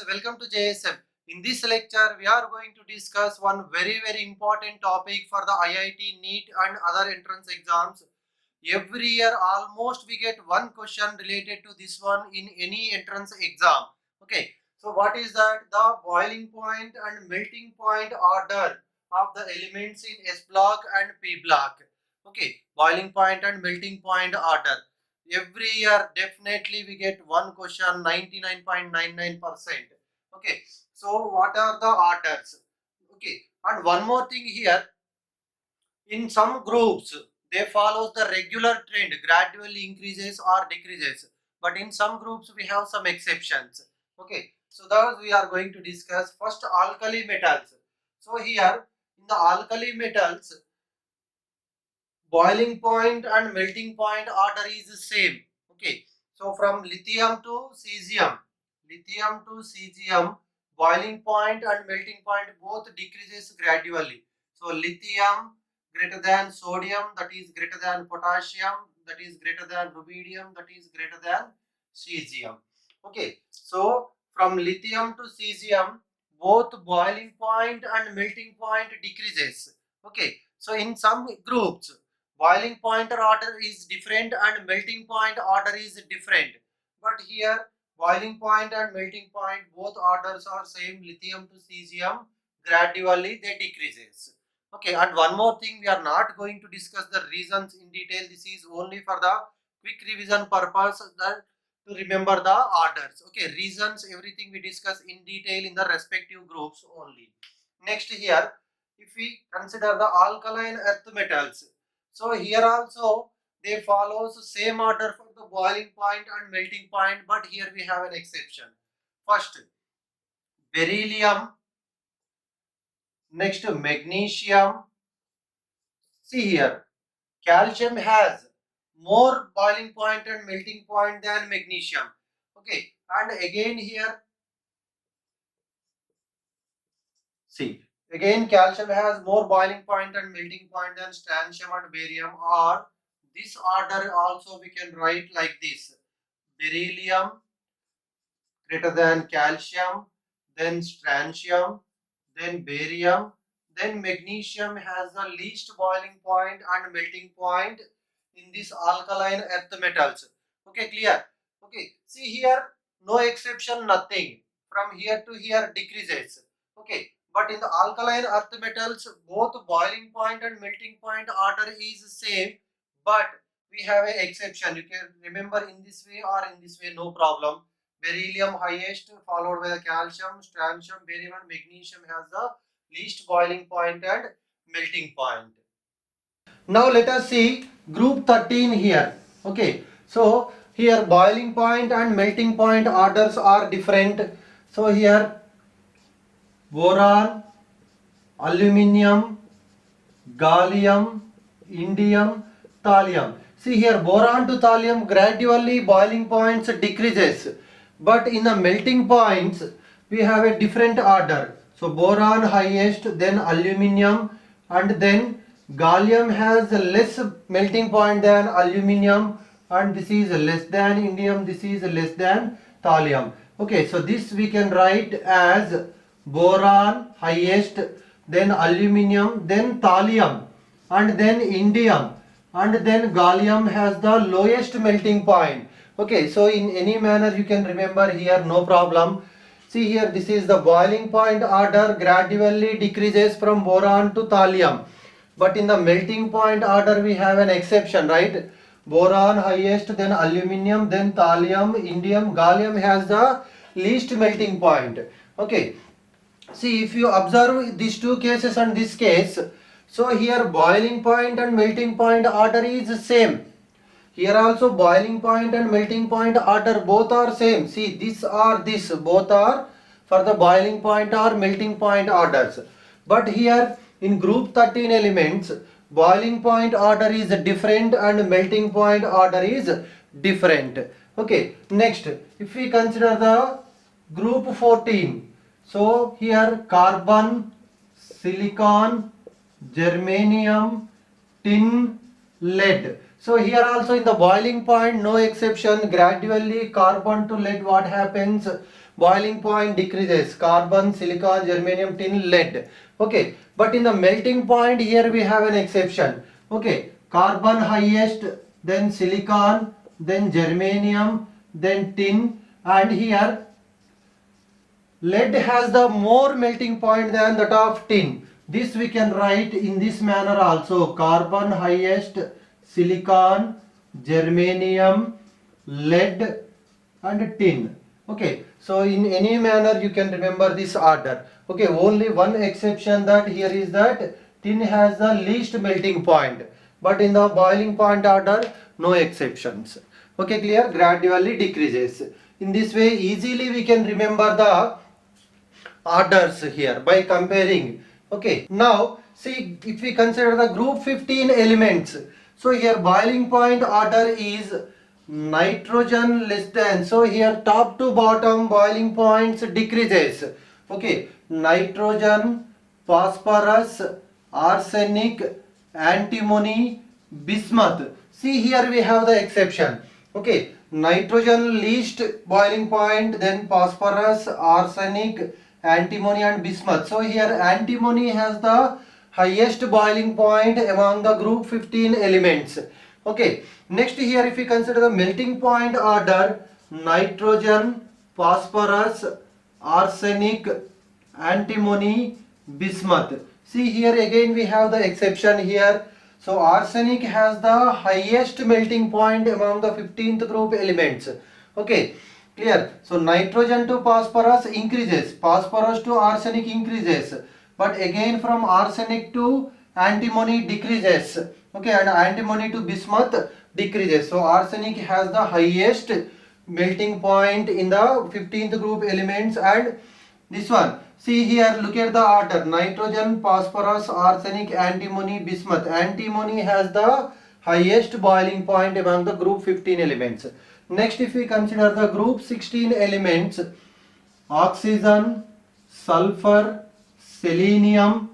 welcome to JSM. In this lecture, we are going to discuss one very important topic for the IIT, NEET and other entrance exams. Every year, almost we get one question related to this one in any entrance exam. Okay, so what is that? The boiling point and melting point order of the elements in S block and P block. Okay, boiling point and melting point order. Every year definitely we get one question, 99.99%. Okay, so what are the orders? Okay, and one more thing here, in some groups they follows the regular trend, gradually increases or decreases, but in some groups we have some exceptions. Okay, so those we are going to discuss. First, alkali metals. So here in the alkali metals, boiling point and melting point order is the same. Okay, so from lithium to cesium, boiling point and melting point both decreases gradually. So lithium greater than sodium, that is greater than potassium, that is greater than rubidium, that is greater than cesium. Okay, so from lithium to cesium, both boiling point and melting point decreases. Okay, so in some groups boiling point order is different and melting point order is different, but here boiling point and melting point both orders are same, lithium to cesium, gradually they decreases. Okay, and one more thing, we are not going to discuss the reasons in detail. This is only for the quick revision purpose, that to remember the orders. Okay, reasons everything we discuss in detail in the respective groups only. Next here, if we consider the alkaline earth metals, so here also they follows same order for the boiling point and melting point, but here we have an exception. First, beryllium, next magnesium. See here, calcium has more boiling point and melting point than magnesium. Okay, and again here, see, again calcium has more boiling point and melting point than strontium and barium, or this order also we can write like this: beryllium greater than calcium, then strontium, then barium, then magnesium has the least boiling point and melting point in this alkaline earth metals. Okay, clear? Okay, see here, no exception, nothing. From here to here decreases. Okay, but in the alkaline earth metals, both boiling point and melting point order is same, but we have an exception. You can remember in this way or in this way, no problem. Beryllium highest, followed by the calcium, strontium, barium and magnesium has the least boiling point and melting point. Now let us see group 13 here. Okay, so here boiling point and melting point orders are different. So here boron, aluminium, gallium, indium, thallium. See here, boron to thallium, gradually boiling points decreases, but in the melting points we have a different order. So boron highest, then aluminium, and then gallium has less melting point than aluminium, and this is less than indium, this is less than thallium. Okay, so this we can write as boron highest, then aluminium, then thallium, and then indium, and then gallium has the lowest melting point. Okay, so in any manner you can remember here, no problem. See here, this is the boiling point order, gradually decreases from boron to thallium, but in the melting point order we have an exception, right? Boron highest, then aluminium, then thallium, indium, gallium has the least melting point. Okay, see, if you observe these two cases and this case, so here boiling point and melting point order is same. Here also boiling point and melting point order both are same. See, this or this both are for the boiling point or melting point orders. But here in group 13 elements, boiling point order is different and melting point order is different. Okay, next, if we consider the group 14, so here carbon, silicon, germanium, tin, lead. So here also in the boiling point, no exception. Gradually carbon to lead, what happens? Boiling point decreases. Carbon, silicon, germanium, tin, lead. Okay. But in the melting point, here we have an exception. Okay. Carbon highest, then silicon, then germanium, then tin, and here lead has the more melting point than that of tin. This we can write in this manner also. Carbon highest, silicon, germanium, lead and tin. Okay, so in any manner you can remember this order. Okay, only one exception that here is that tin has the least melting point, but in the boiling point order no exceptions. Okay, clear? Gradually decreases. In this way easily we can remember the orders here by comparing. Okay, now see, if we consider the group 15 elements, so here boiling point order is nitrogen less than, so here top to bottom boiling points decreases. Okay, nitrogen, phosphorus, arsenic, antimony, bismuth. See, here we have the exception. Okay, nitrogen least boiling point, then phosphorus, arsenic, antimony and bismuth. So here antimony has the highest boiling point among the group 15 elements. Okay, next here if we consider the melting point order, nitrogen, phosphorus, arsenic, antimony, bismuth. See, here again we have the exception here. So arsenic has the highest melting point among the 15th group elements. Okay, clear? So nitrogen to phosphorus increases, phosphorus to arsenic increases, but again from arsenic to antimony decreases. Okay, and antimony to bismuth decreases. So arsenic has the highest melting point in the 15th group elements, and this one, see here, look at the order: nitrogen, phosphorus, arsenic, antimony, bismuth. Antimony has the highest boiling point among the group 15 elements. Next, if we consider the group 16 elements, oxygen, sulfur, selenium,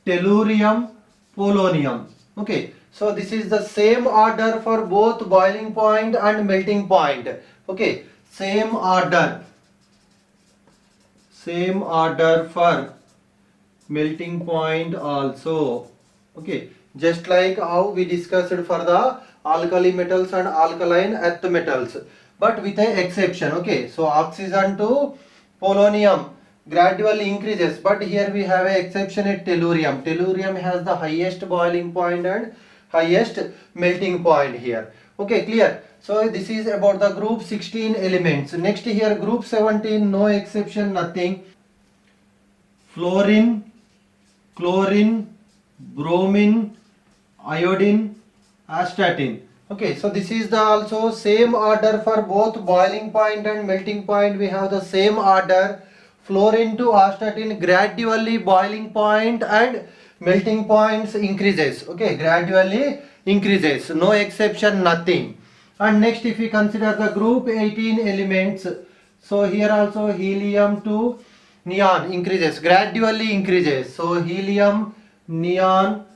tellurium, polonium. Okay, so this is the same order for both boiling point and melting point. Okay, same order for melting point also. Okay, just like how we discussed for the alkali metals and alkaline earth metals, but with an exception. Okay, so oxygen to polonium gradually increases, but here we have an exception at tellurium. Tellurium has the highest boiling point and highest melting point here. Okay, clear? So this is about the group 16 elements. Next here group 17, no exception, nothing. Fluorine, chlorine, bromine, iodine, astatine. Okay, so this is the also same order for both boiling point and melting point. We have the same order. Fluorine to astatine, gradually boiling point and melting points increases. Okay, gradually increases, no exception, nothing. And next if we consider the group 18 elements, so here also helium to neon increases, gradually increases. So helium, neon,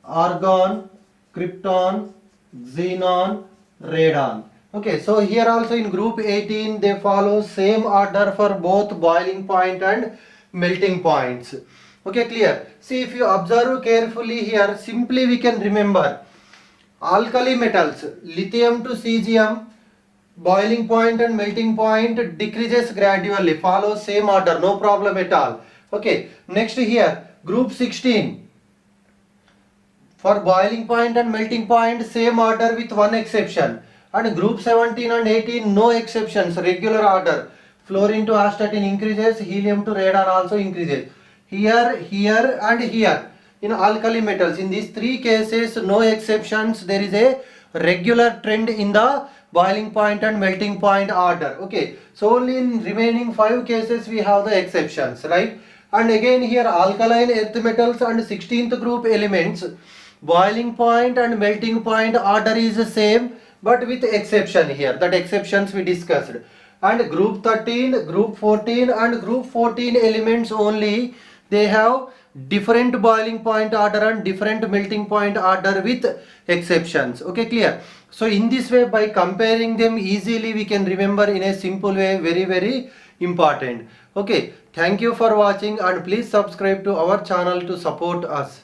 argon, krypton, xenon, radon. Okay, so here also in group 18 they follow same order for both boiling point and melting points. Okay, clear? See, if you observe carefully here, simply we can remember alkali metals, lithium to cesium, boiling point and melting point decreases gradually, follow same order, no problem at all. Okay, next here group 16, for boiling point and melting point same order with one exception, and group 17 and 18 no exceptions, regular order. Fluorine to astatine increases, helium to radon also increases. Here, here and here in alkali metals, in these three cases no exceptions, there is a regular trend in the boiling point and melting point order. Okay, so only in remaining 5 cases we have the exceptions, right? And again here alkaline earth metals and 16th group elements, boiling point and melting point order is the same, but with exception here, that exceptions we discussed. And group 13, group 14 and group 14 elements only, they have different boiling point order and different melting point order with exceptions. Okay, clear? So in this way, by comparing them easily, we can remember in a simple way, very important. Okay, thank you for watching and please subscribe to our channel to support us.